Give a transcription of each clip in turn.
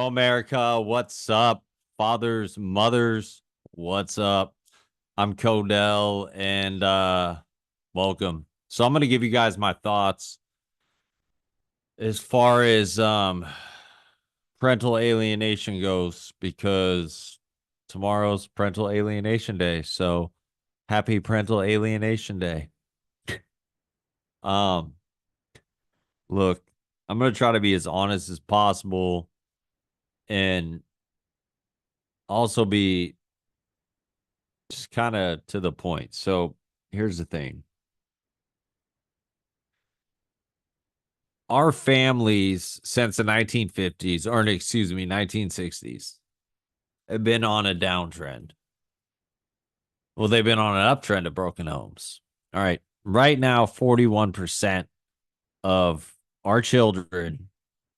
Hello, America. What's up? Fathers, mothers, what's up? I'm Codell and welcome. So I'm gonna give you guys my thoughts as far as parental alienation goes, because tomorrow's parental alienation day. So happy parental alienation day. Um, look, I'm gonna try to be as honest as possible and also be just kind of to the point. So here's the thing. Our families since the 1950s, or excuse me, 1960s, have been on a downtrend. Well, they've been on an uptrend of broken homes. All right. Right now, 41% of our children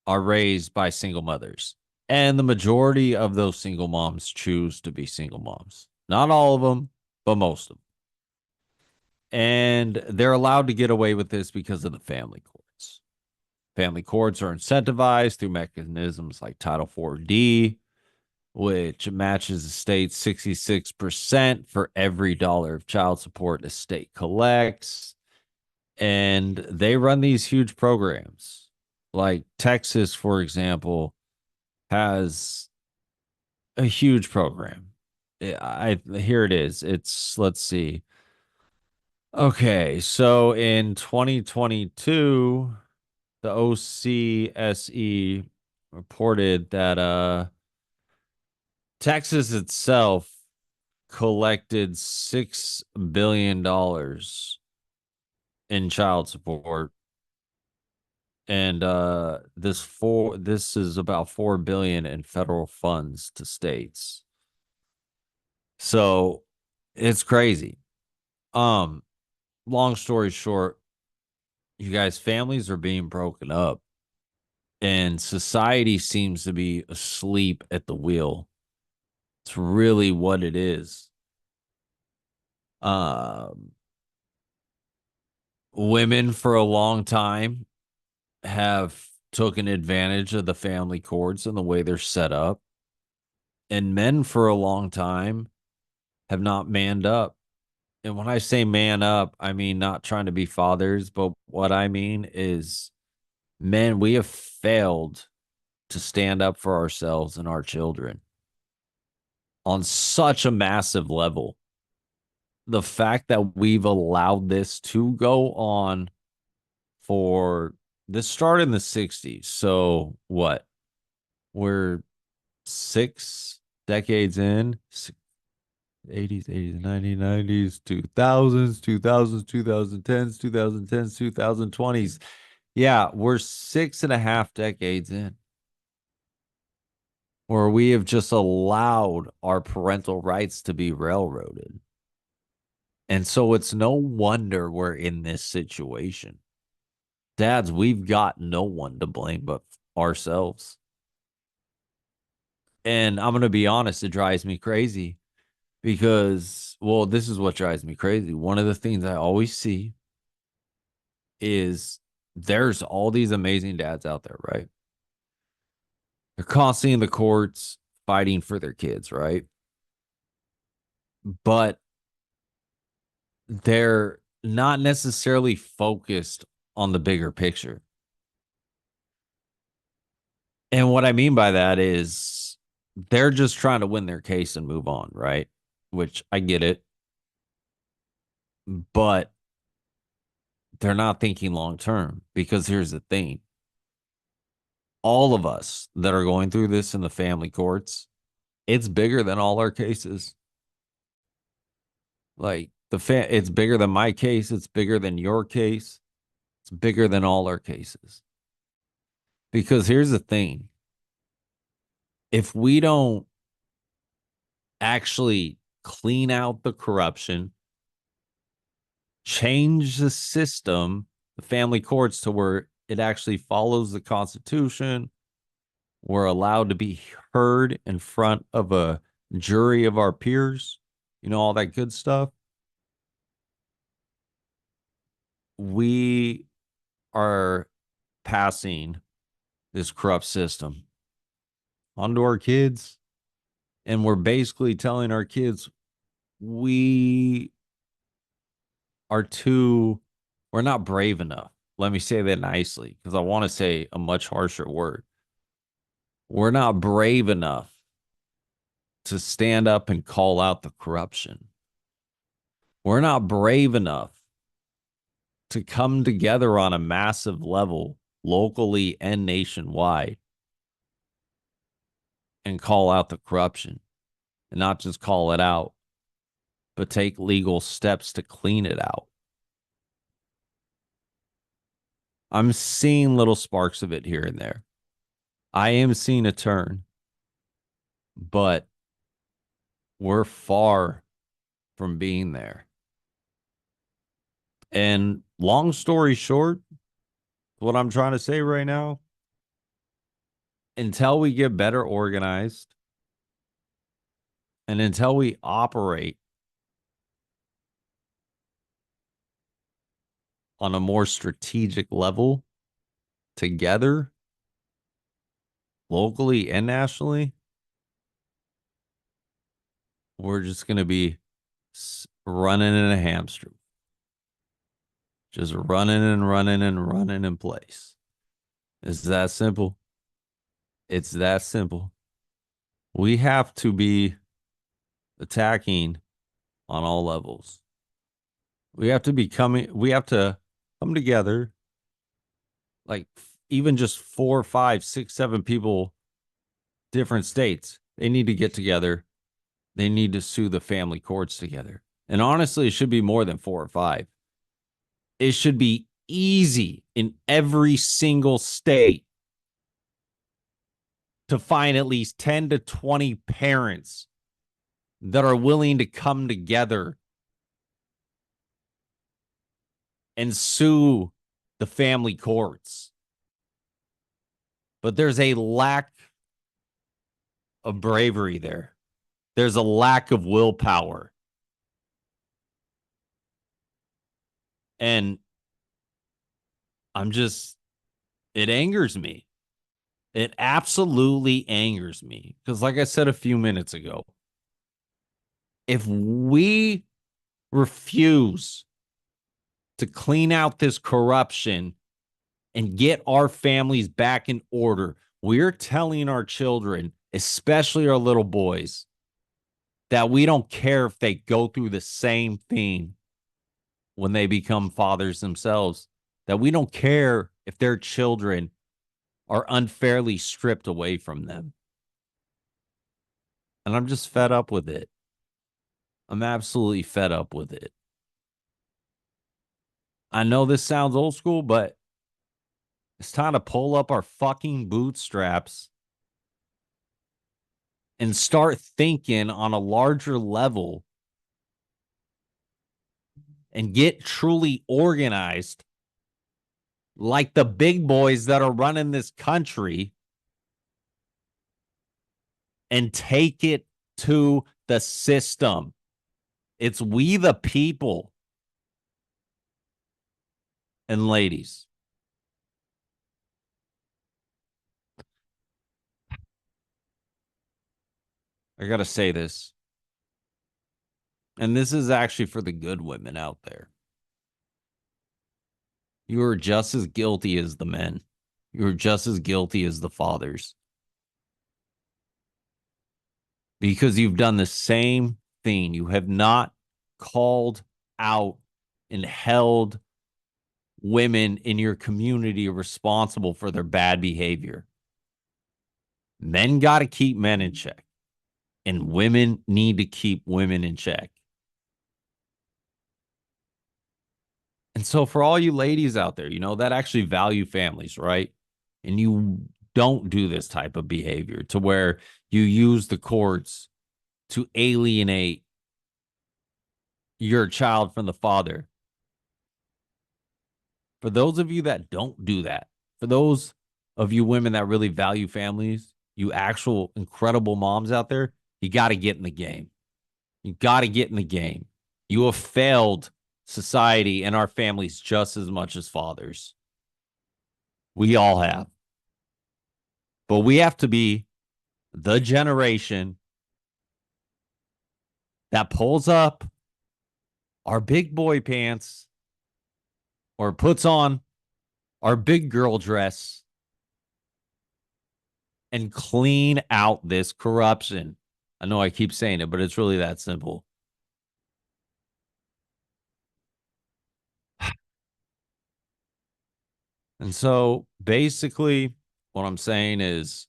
are raised by single mothers. And the majority of those single moms choose to be single moms. Not all of them, but most of them. And they're allowed to get away with this because of the family courts. Family courts are incentivized through mechanisms like Title 4D, which matches the state 66% for every dollar of child support the state collects. And they run these huge programs. Like Texas, for example, has a huge program. Here it is. It's let's see. Okay, so in 2022, the OCSE reported that Texas itself collected $6 billion in child support, and this is about 4 billion in federal funds to states. So it's crazy. Um, Long story short, you guys, families are being broken up, and society seems to be asleep at the wheel. It's really what it is. Um, Women for a long time have taken advantage of the family courts and the way they're set up, and men for a long time have not manned up. And when I say man up, I mean not trying to be fathers, but what I mean is, men, we have failed to stand up for ourselves and our children on such a massive level. The fact that we've allowed this to go on for this started in the 60s. So what? We're 6 decades in, 80s, 80s, 1990s, 2000s, 2000s, 2010s, 2010s, 2020s. Yeah, we're 6.5 decades in where we have just allowed our parental rights to be railroaded. And so it's no wonder we're in this situation. Dads, we've got no one to blame but ourselves. And I'm going to be honest, it drives me crazy because, well, this is what drives me crazy. One of the things I always see is there's all these amazing dads out there, right? They're constantly in the courts fighting for their kids, right? But they're not necessarily focused on the bigger picture. And what I mean by that is they're just trying to win their case and move on, right? Which I get it. But they're not thinking long term, because here's the thing: all of us that are going through this in the family courts, it's bigger than all our cases. Like it's bigger than my case, it's bigger than your case, it's bigger than all our cases. Because here's the thing: if we don't actually clean out the corruption, change the system, the family courts, to where it actually follows the Constitution, we're allowed to be heard in front of a jury of our peers, all that good stuff, we are passing this corrupt system. onto our kids. And we're basically telling our kids we are too, we're not brave enough. Let me say that nicely because I want to say a much harsher word. We're not brave enough to stand up and call out the corruption. We're not brave enough to come together on a massive level, locally and nationwide, and call out the corruption. And not just call it out, but take legal steps to clean it out. I'm seeing little sparks of it here and there. I am seeing a turn, but we're far from being there. And long story short, what I'm trying to say right now, until we get better organized and until we operate on a more strategic level together, locally and nationally, we're just going to be running in a hamster, just running and running and running in place. It's that simple. It's that simple. We have to be attacking on all levels. We have to come together, like even just 4, 5, 6, 7 people, different states. They need to get together. They need to sue the family courts together. And honestly, it should be more than 4 or 5. It should be easy in every single state to find at least 10 to 20 parents that are willing to come together and sue the family courts. But there's a lack of bravery there. There's a lack of willpower. And it angers me. It absolutely angers me. Because like I said a few minutes ago, if we refuse to clean out this corruption and get our families back in order, we're telling our children, especially our little boys, that we don't care if they go through the same thing when they become fathers themselves, that we don't care if their children are unfairly stripped away from them. And I'm just fed up with it. I'm absolutely fed up with it. I know this sounds old school, but it's time to pull up our fucking bootstraps and start thinking on a larger level and get truly organized like the big boys that are running this country and take it to the system. It's we the people. And ladies, I got to say this. And this is actually for the good women out there. You are just as guilty as the men. You're just as guilty as the fathers. Because you've done the same thing. You have not called out and held women in your community responsible for their bad behavior. Men got to keep men in check, and women need to keep women in check. And so for all you ladies out there, that actually value families, right? And you don't do this type of behavior to where you use the courts to alienate your child from the father. For those of you that don't do that, for those of you women that really value families, you actual incredible moms out there, you got to get in the game. You got to get in the game. You have failed society and our families just as much as fathers. We all have. But we have to be the generation that pulls up our big boy pants or puts on our big girl dress and clean out this corruption. I know I keep saying it, but it's really that simple. And so basically, what I'm saying is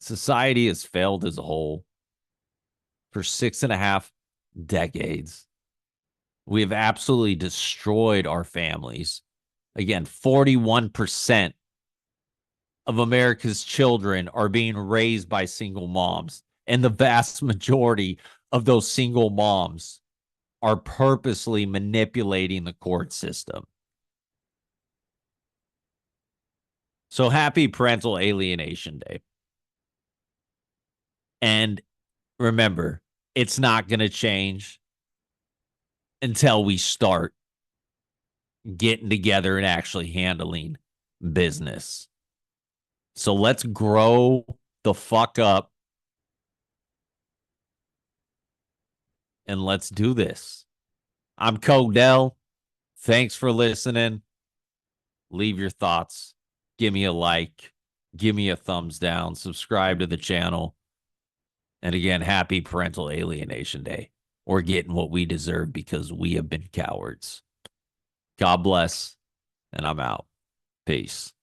society has failed as a whole for 6.5 decades. We have absolutely destroyed our families. Again, 41% of America's children are being raised by single moms. And the vast majority of those single moms are purposely manipulating the court system. So happy Parental Alienation Day. And remember, it's not going to change until we start getting together and actually handling business. So let's grow the fuck up and let's do this. I'm Codell. Thanks for listening. Leave your thoughts. Give me a like. Give me a thumbs down. Subscribe to the channel. And again, happy Parental Alienation Day. We're getting what we deserve because we have been cowards. God bless. And I'm out. Peace.